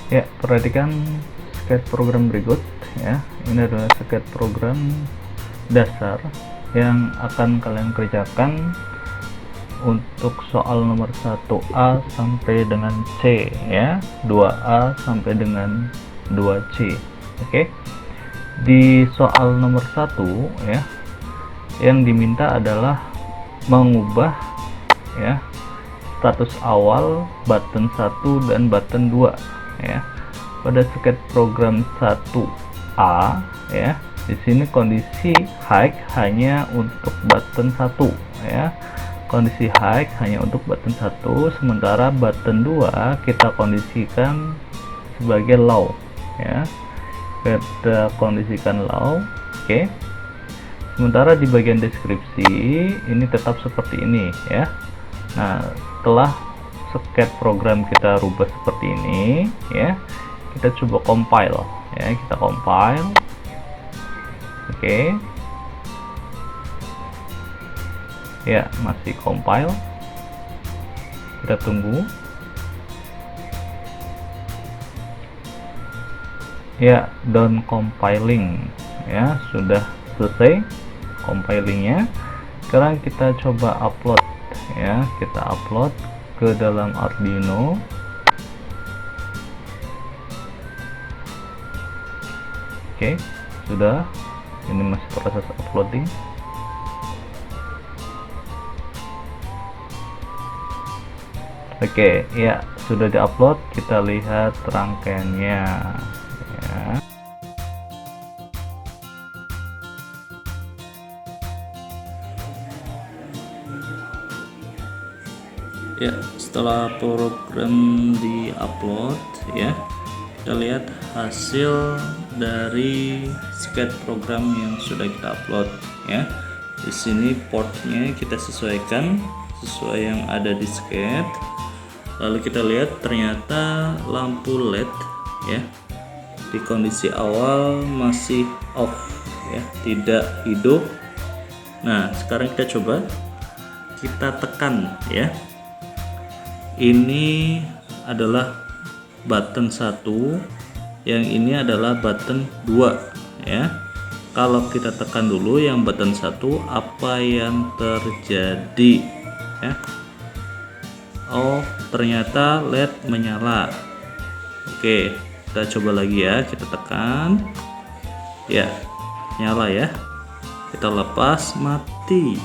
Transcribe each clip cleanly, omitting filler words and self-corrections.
Ya, perhatikan sketch program berikut ya. Ini adalah sketch program dasar yang akan kalian kerjakan untuk soal nomor 1A sampai dengan C ya, 2A sampai dengan 2C. Oke. Di soal nomor 1 ya, yang diminta adalah mengubah ya status awal button 1 dan button 2 ya. Pada sketch program 1A ya, di sini kondisi high hanya untuk button 1 ya. Kondisi high hanya untuk button 1, sementara button 2 kita kondisikan sebagai low ya. Kita kondisikan low. Oke. Sementara di bagian deskripsi ini tetap seperti ini ya. Nah, setelah sketch program kita rubah seperti ini ya, kita coba compile ya, kita compile. Oke. Ya, masih compile. Kita tunggu. Ya, done compiling ya, sudah selesai compilingnya. Sekarang kita coba upload ya, kita upload ke dalam Arduino. Oke, sudah. Ini masih proses uploading. Oke, ya sudah diupload. Kita lihat rangkaiannya ya. Ya, setelah program di-upload ya, kita lihat hasil dari sketch program yang sudah kita upload ya. Di sini portnya kita sesuaikan sesuai yang ada di sketch. Lalu kita lihat ternyata lampu LED ya di kondisi awal masih off ya, tidak hidup. Nah, sekarang kita coba kita tekan ya. Ini adalah button 1, yang ini adalah button 2 ya. Kalau kita tekan dulu yang button 1, apa yang terjadi ya? Oh, ternyata LED menyala. Oke, kita coba lagi ya, kita tekan ya, nyala ya. Kita lepas, mati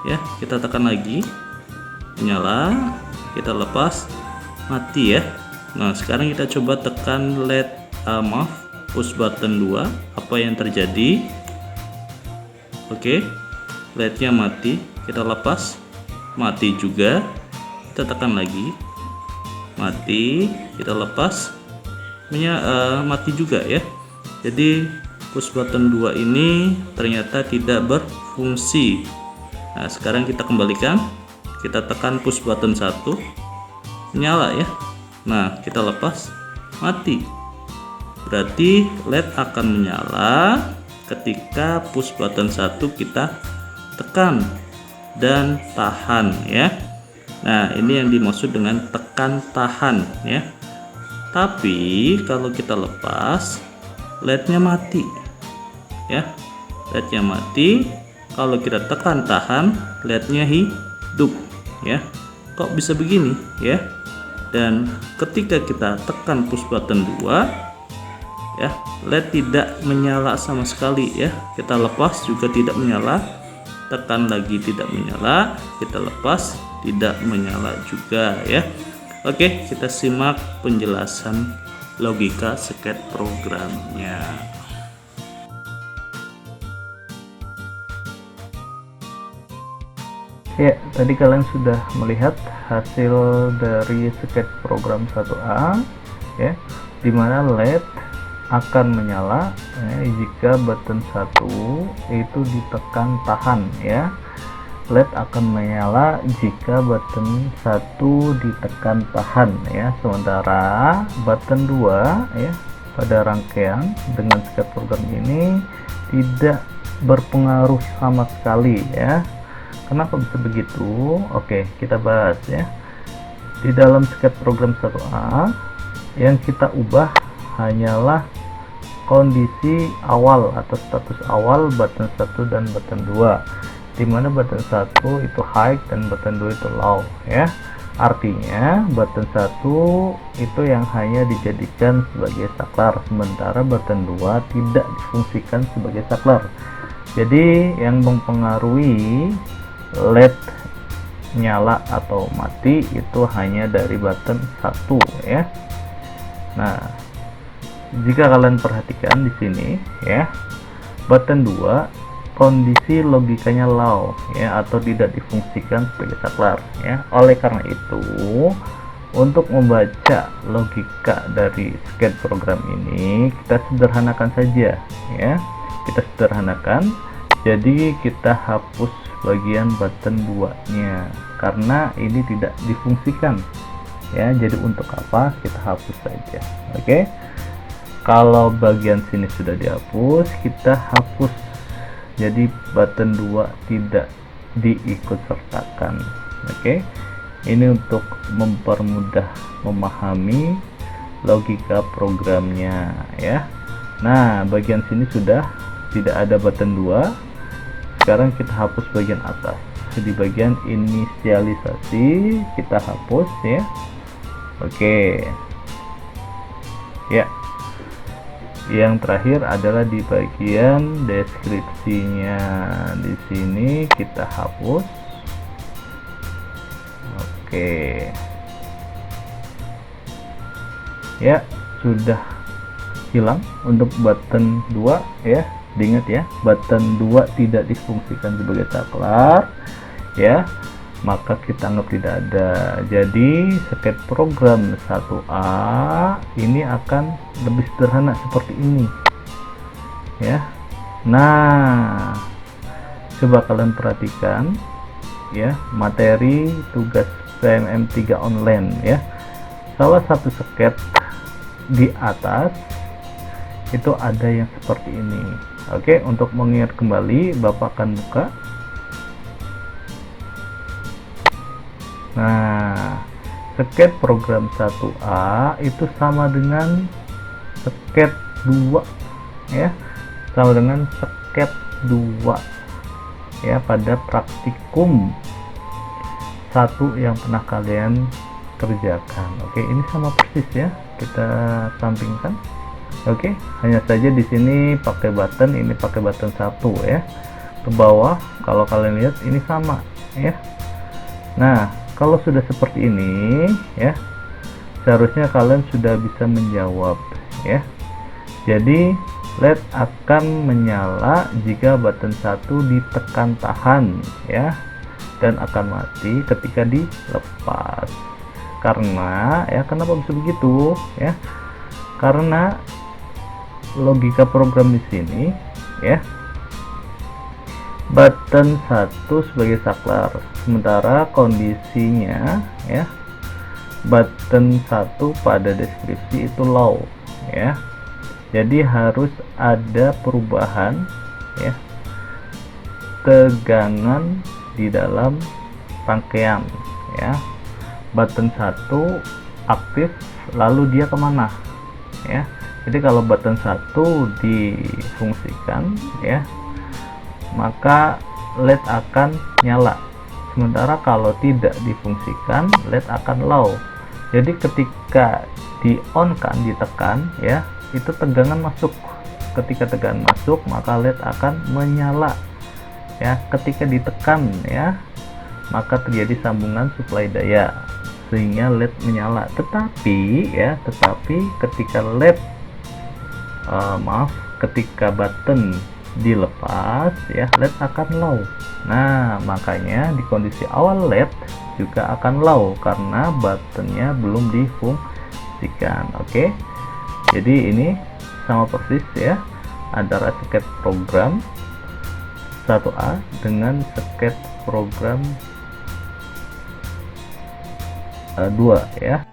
ya. Kita tekan lagi, nyala. Kita lepas, mati ya. Nah, sekarang kita coba tekan LED, push button 2, apa yang terjadi? Oke, LED-nya mati. Kita lepas, mati juga. Kita tekan lagi, mati. Kita lepas, mati juga ya. Jadi push button 2 ini ternyata tidak berfungsi. Nah, sekarang kita kembalikan. Kita tekan push button 1, nyala ya. Nah, kita lepas, mati. Berarti LED akan menyala ketika push button 1 kita tekan dan tahan ya. Nah, ini yang dimaksud dengan tekan tahan ya. Tapi kalau kita lepas, LED-nya mati ya. LED-nya mati. Kalau kita tekan tahan, LED-nya hidup ya. Kok bisa begini ya? Dan ketika kita tekan push button 2 ya, LED tidak menyala sama sekali ya. Kita lepas juga tidak menyala. Tekan lagi tidak menyala. Kita lepas tidak menyala juga ya. Oke, kita simak penjelasan logika sketch programnya. Ya, tadi kalian sudah melihat hasil dari sketch program 1A ya, dimana LED akan menyala ya, jika button 1 itu ditekan tahan ya. LED akan menyala jika button 1 ditekan tahan ya. Sementara button 2 ya, pada rangkaian dengan sketch program ini tidak berpengaruh sama sekali ya. Kenapa bisa begitu? Oke, kita bahas ya. Di dalam sketch program 1A yang kita ubah hanyalah kondisi awal atau status awal button 1 dan button 2, dimana button 1 itu high dan button 2 itu low ya. Artinya button 1 itu yang hanya dijadikan sebagai saklar, sementara button 2 tidak difungsikan sebagai saklar. Jadi yang mempengaruhi LED nyala atau mati itu hanya dari button 1 ya. Nah, jika kalian perhatikan di sini ya, button 2 kondisi logikanya low ya, atau tidak difungsikan sebagai saklar ya. Oleh karena itu, untuk membaca logika dari sketch program ini kita sederhanakan saja ya. Kita sederhanakan, jadi kita hapus bagian button 2-nya karena ini tidak difungsikan ya. Jadi untuk apa kita hapus saja. Oke. Kalau bagian sini sudah dihapus, kita hapus. Jadi button 2 tidak diikutsertakan. Oke. Ini untuk mempermudah memahami logika programnya ya. Nah, bagian sini sudah tidak ada button 2. Sekarang kita hapus bagian atas. Di bagian inisialisasi kita hapus ya. Oke. Ya. Yang terakhir adalah di bagian deskripsinya. Di sini kita hapus. Oke. Ya, sudah hilang untuk button 2 ya. Diingat ya, button 2 tidak difungsikan sebagai saklar ya. Maka kita anggap tidak ada. Jadi sketch program 1A ini akan lebih sederhana seperti ini ya. Nah, coba kalian perhatikan ya, materi tugas PMM3 online ya. Salah satu sketch di atas itu ada yang seperti ini. Oke, untuk mengingat kembali Bapak akan buka. Nah, sketch program 1A itu sama dengan sketch 2 ya, sama dengan sketch 2 ya pada praktikum 1 yang pernah kalian kerjakan. Oke, ini sama persis ya, kita sampingkan. Oke, hanya saja di sini pakai button, ini pakai button 1 ya. Ke bawah kalau kalian lihat ini sama ya. Nah, kalau sudah seperti ini ya, seharusnya kalian sudah bisa menjawab ya. Jadi LED akan menyala jika button 1 ditekan tahan ya, dan akan mati ketika dilepas. Karena ya, kenapa bisa begitu ya? Karena logika program di sini ya, button 1 sebagai saklar, sementara kondisinya ya, button 1 pada deskripsi itu low ya. Jadi harus ada perubahan ya, tegangan di dalam rangkaian ya. Button 1 aktif, lalu dia kemana ya. Jadi kalau button 1 difungsikan ya, maka LED akan nyala, sementara kalau tidak difungsikan LED akan low. Jadi ketika di on kan, ditekan ya, itu tegangan masuk. Ketika tegangan masuk maka LED akan menyala ya. Ketika ditekan ya, maka terjadi sambungan suplai daya sehingga LED menyala. Tetapi ketika LED ketika button dilepas ya, LED akan low. Nah, makanya di kondisi awal LED juga akan low karena buttonnya belum difungsikan. Oke, jadi ini sama persis ya antara sketch program 1A dengan sketch program 2 ya.